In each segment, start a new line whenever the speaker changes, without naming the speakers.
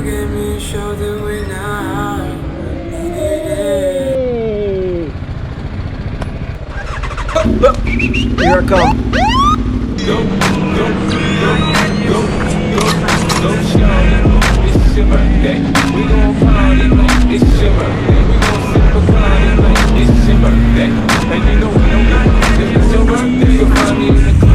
give me a shoulder when I needed it.
Here I come.
Go, go, go, go, shawty. It's your birthday. We gon' party like it's your birthday. We gon' sip a party like it's your birthday. And you know we don't give a fuck if it's your birthday. You'll find me in the club.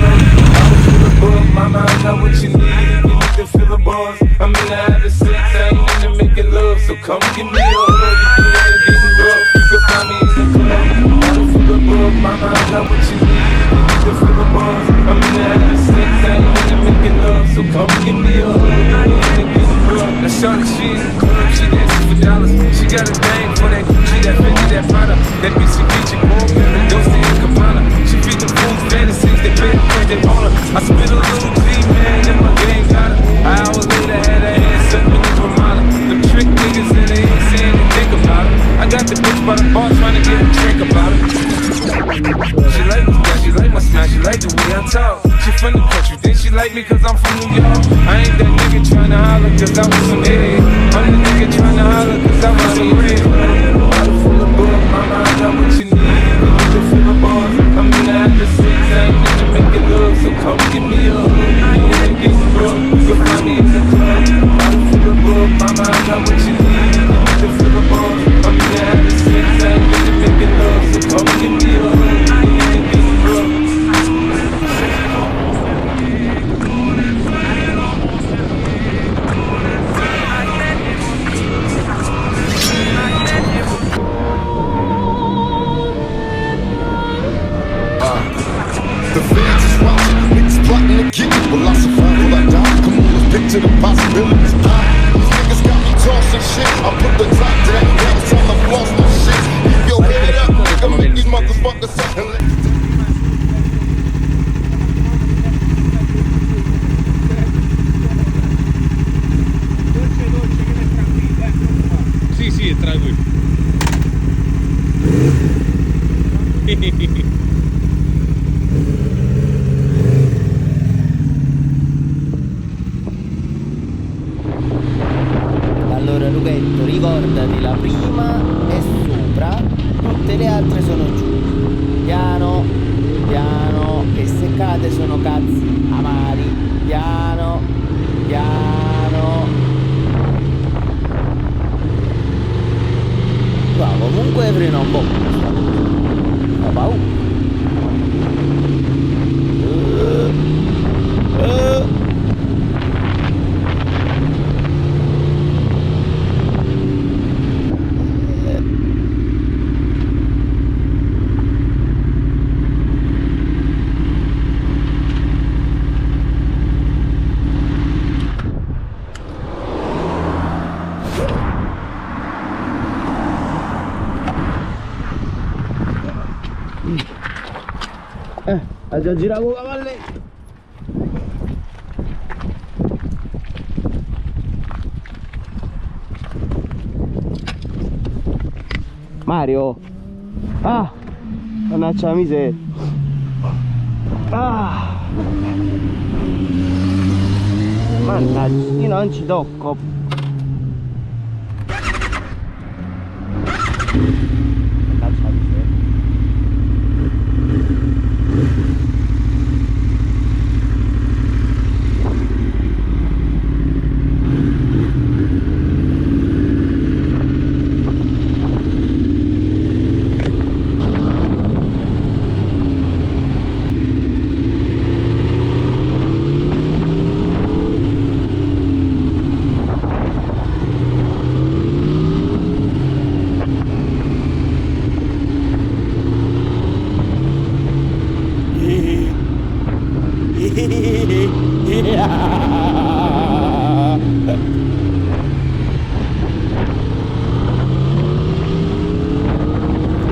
I was full of bug. Mama, I got what you need. If you need to feel the buzz, I'm in the having sex. I ain't into making love. So come give me a hug. If you ain't getting rough, you can find me in the club. I was full of bug. Mama, I got what you need. To feel the buzz, I'm in the having sex, I ain't into making love. So come give me a hug, I ain't into getting rough. Now shawty, she in the club, she dancing for dollars. She got a thing for that Gucci, that Fendi, that Prada. That bitch she get you more than the Dolce and Gabbana. She feed the fools fantasies, they pay the price, they want her. I spit a little G, man, and my gang got her. I always later had her ass up in the Ramada. Them trick niggas in the ain't saying they think about her. I got the bitch by the bar trying to get a drink about her. She like me, yeah, she like my smile, she like the way I talk. She from the country, then she like me cause I'm from New York. I ain't that nigga tryna holler cause I want some head. I'm the nigga tryna holler cause I want some red. Bottle full of bug, mama, I got what you need. You need to feel the bars, I'm in the after six, I ain't into making love. So come give me a hug, you ain't getting rough. You'll find me in the club. Bottle full of bug, mama, I got what you need. You need to feel the bars, I'm in the after six, I ain't into making love. So come give me a hug.
The fans is watching, niggas plotting to get me. Will I survive? Will I die? Come on, let's picture the possibilities. These niggas got me tossing shit. I put the top down, every time I lost my shit. Keep your head up, nigga, make these motherfuckers up and let.
Sì, è tranquillo.
Allora Lughetto, ricordati, la prima è sopra, tutte le altre sono giù. Piano, piano, che se cade sono cazzi amari. Piano, piano. Qua comunque frena un po'. Ho paura. Ha già girato con cavalletto. Mario. Ah, mannaggia la miseria. Ah, mannaggia, io non ci tocco. Mannaggia la miseria.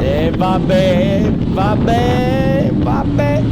E vabbè, vabbè, vabbè.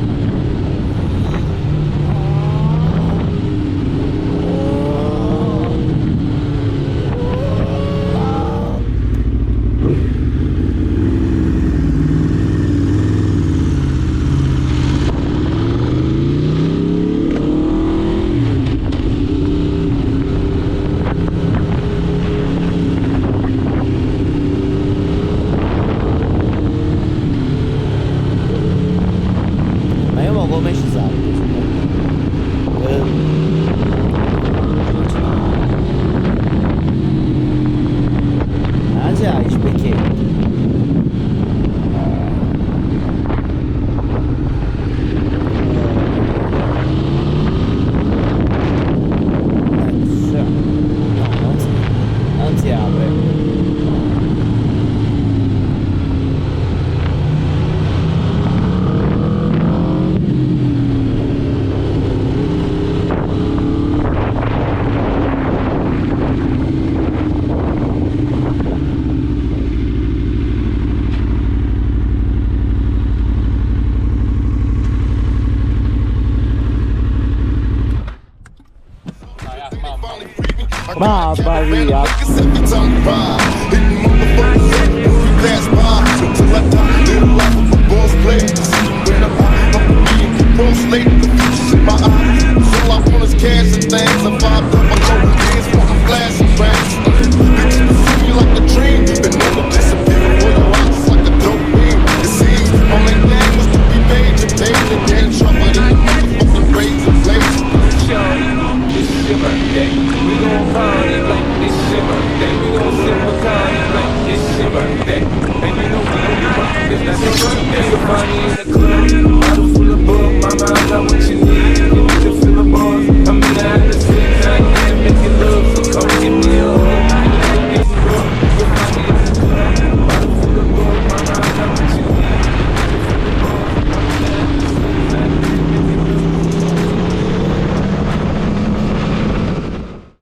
Mamma mia.
Every time we ride, hitting motherfuckers up when we pass by. Until I die, live life of a boss player. When I'm high, I'm being cross late. The future's in my eyes. All I want is cash and things. I'm vibed up, I know hands for my flash and bangs. Bitches pursue me like a dream, and never disappear before your eyes. It's like a dope beam. It seems my main game was to be major, paid the game trouble in the motherfucking razor blades.
Shawty, this is your birthday. We gon' party like this is your birthday. We gon' sip Bacardi like this is your birthday. And you know we only rock this, that's your birthday. You'll find me in the club, bottles